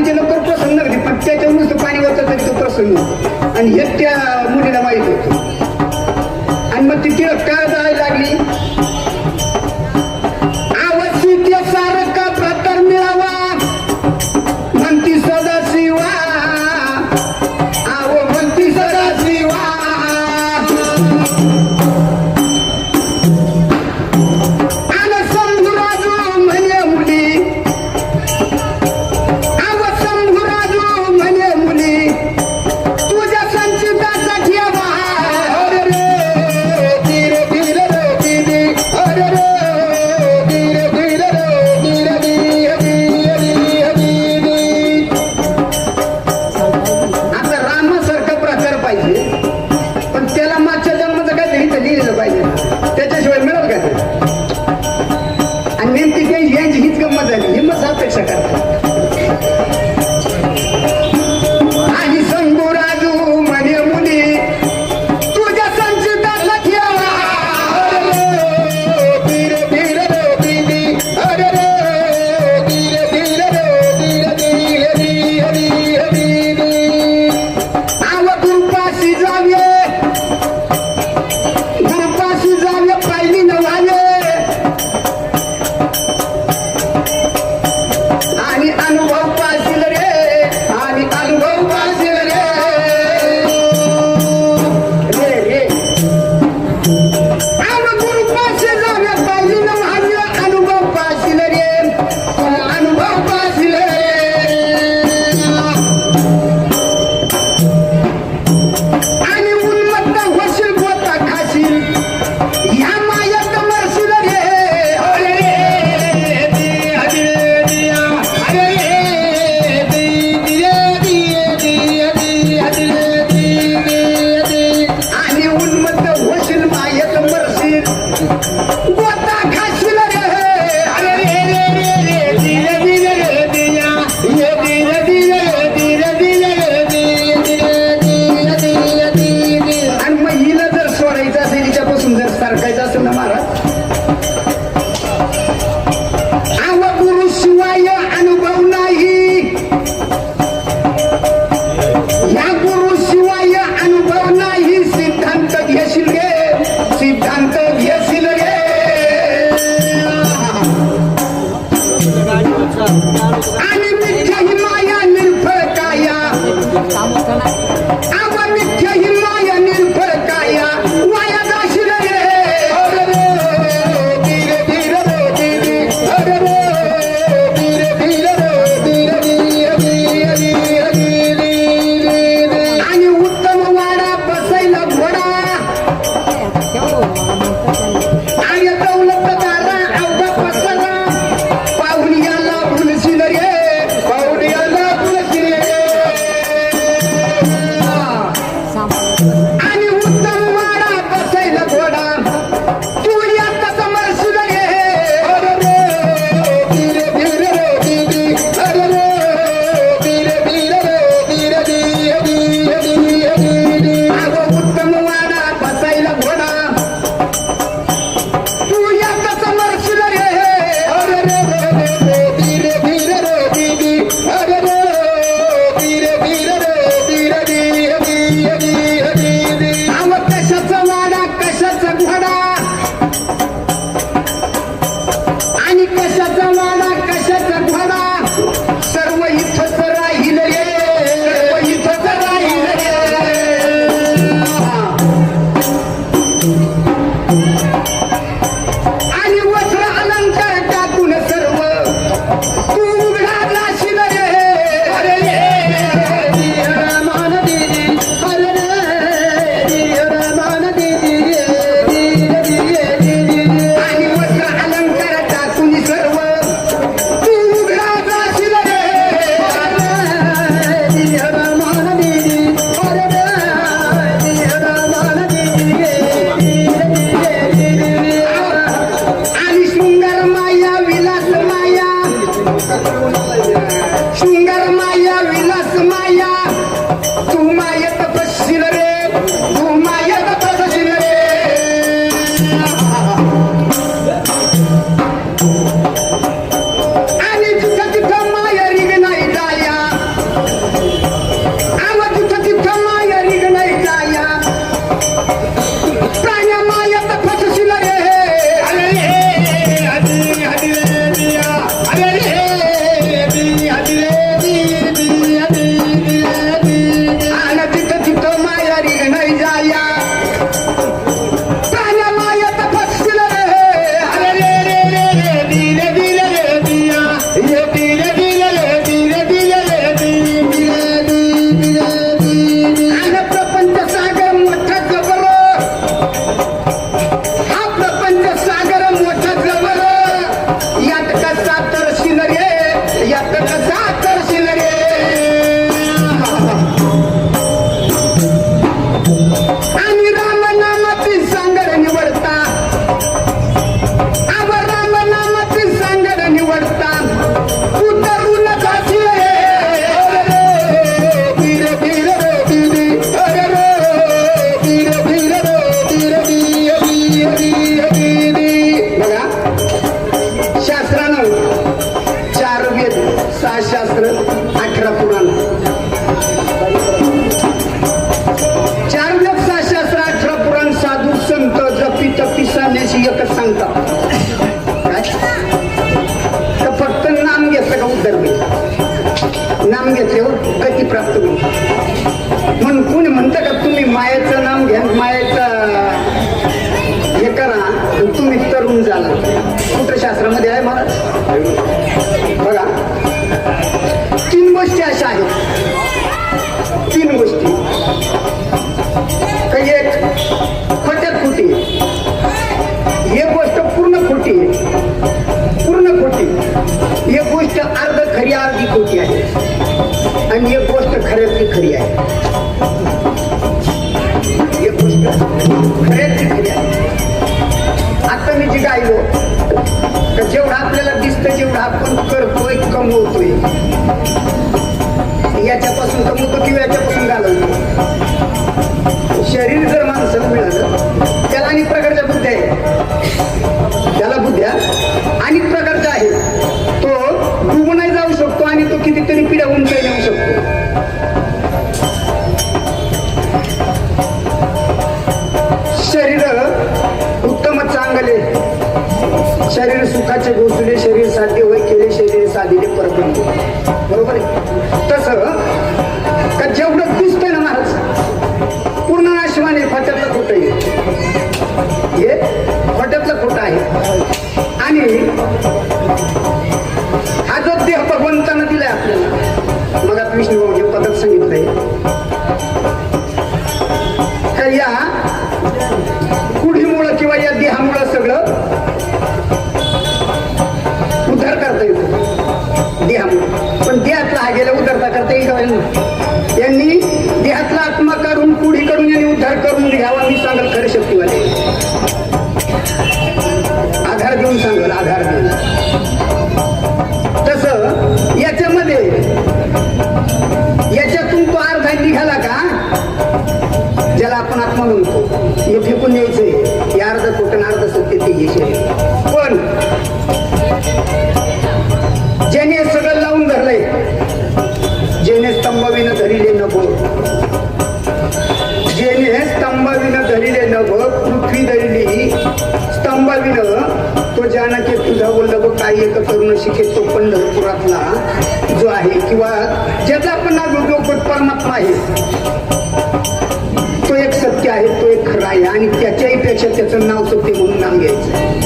म्हणजे लवकर प्रसन्न होती, पण त्याच्यावर नुसतं पाणी वाचत तरी तो प्रसन्न होतो. आणि हे त्या मुलीला माहित होतं. आणि मग ती तिला काय जायला लागली, आवश्यक सारखा प्रकार मिळावा म्हणती सदाशिवा, आव म्हणती सदाशिवा. आणि शंभूराजू म्हणे मुली, आव शंभूराजू म्हणे मुली, तुझ्या संचिताचा ठेवा गती प्राप्त होईल. म्हणून कोणी म्हणतं का तुम्ही मायेचं नाम घ्या, मायेचं हे करा तुम्ही तरुण झाला. कुठं शास्त्रामध्ये आहे मला बघा. 3 गोष्टी अशा आहेत, 3 गोष्टी. काही एक खोट्यात खोटी आहे, एक गोष्ट पूर्ण खोटी आहे, पूर्ण खोटी. एक गोष्ट अर्ध खरी अर्धी खोटी आहे आणि एक गोष्ट खऱ्यातली खरी आहे. एक गोष्ट खऱ्यातली खरी आहे. आता मी जी गायलो तर जेवढं आपल्याला दिसतं, जेवढं आपण करतोय कमवतोय, याच्यापासून कमवतो किंवा याच्यापासून घालवतो. शरीर जर माणसाला मिळालं त्याला अनेक प्रकारच्या बुद्ध्या आहेत, त्याला बुद्ध्या अनेक प्रकारच्या आहेत. तो डुबूनही जाऊ शकतो आणि तो कितीतरी पिढ्या उंचाई नेऊ शकतो. शरीर उत्तम चांगले, शरीर सुखाचे घोसले, शरीर साध्य होय केले, शरीर साधिले परब्रह्म. बरोबर आहे. तसं का जेवढं दिसतंय ना महाराज पूर्ण नाशवाने खोट्यातलं खोटं आहे, हे खोट्यातलं खोटं आहे. आणि हा जो देह भगवंतानं दिलाय आपल्याला, मग आता विष्णू हे पदात सांगितलंय का या कुढीमुळं किंवा या देहामुळं सगळं उद्धार करता येतो देहामुळे. पण देहातला हा गेला उद्धारता करता येईल का? यांनी देहातला आत्मा काढून पुढी काढून यांनी उद्धार करून घ्यावा. मी सांगल खरे शक्तीवाले आधार देऊन सांगल, आधार देऊन. तसं याच्यामध्ये याच्यातून तो अर्धा निघाला का, ज्याला आपण आत्मा म्हणतो, हे फेकून द्यायचंय. हे अर्ध खोटं अर्ध सत्य ते घ्यायचे. पण ज्याने सगळं लावून धरलंय, जेने स्तंभाविनं धरिले नभ, जेने स्तंभाविनं धरिले नभ, पृथ्वी धरली स्तंभाविनं, तो जानके तुझा वल्लभ काय एक करून शिके. तो पंढरपुरातला जो आहे किंवा ज्याचा आपण नाव घेतो परमात्मा आहे, तो एक सत्य आहे, तो एक खरा आहे. आणि त्याच्याही पेक्षा त्याचं नाव सत्य म्हणून नाव घ्यायचं.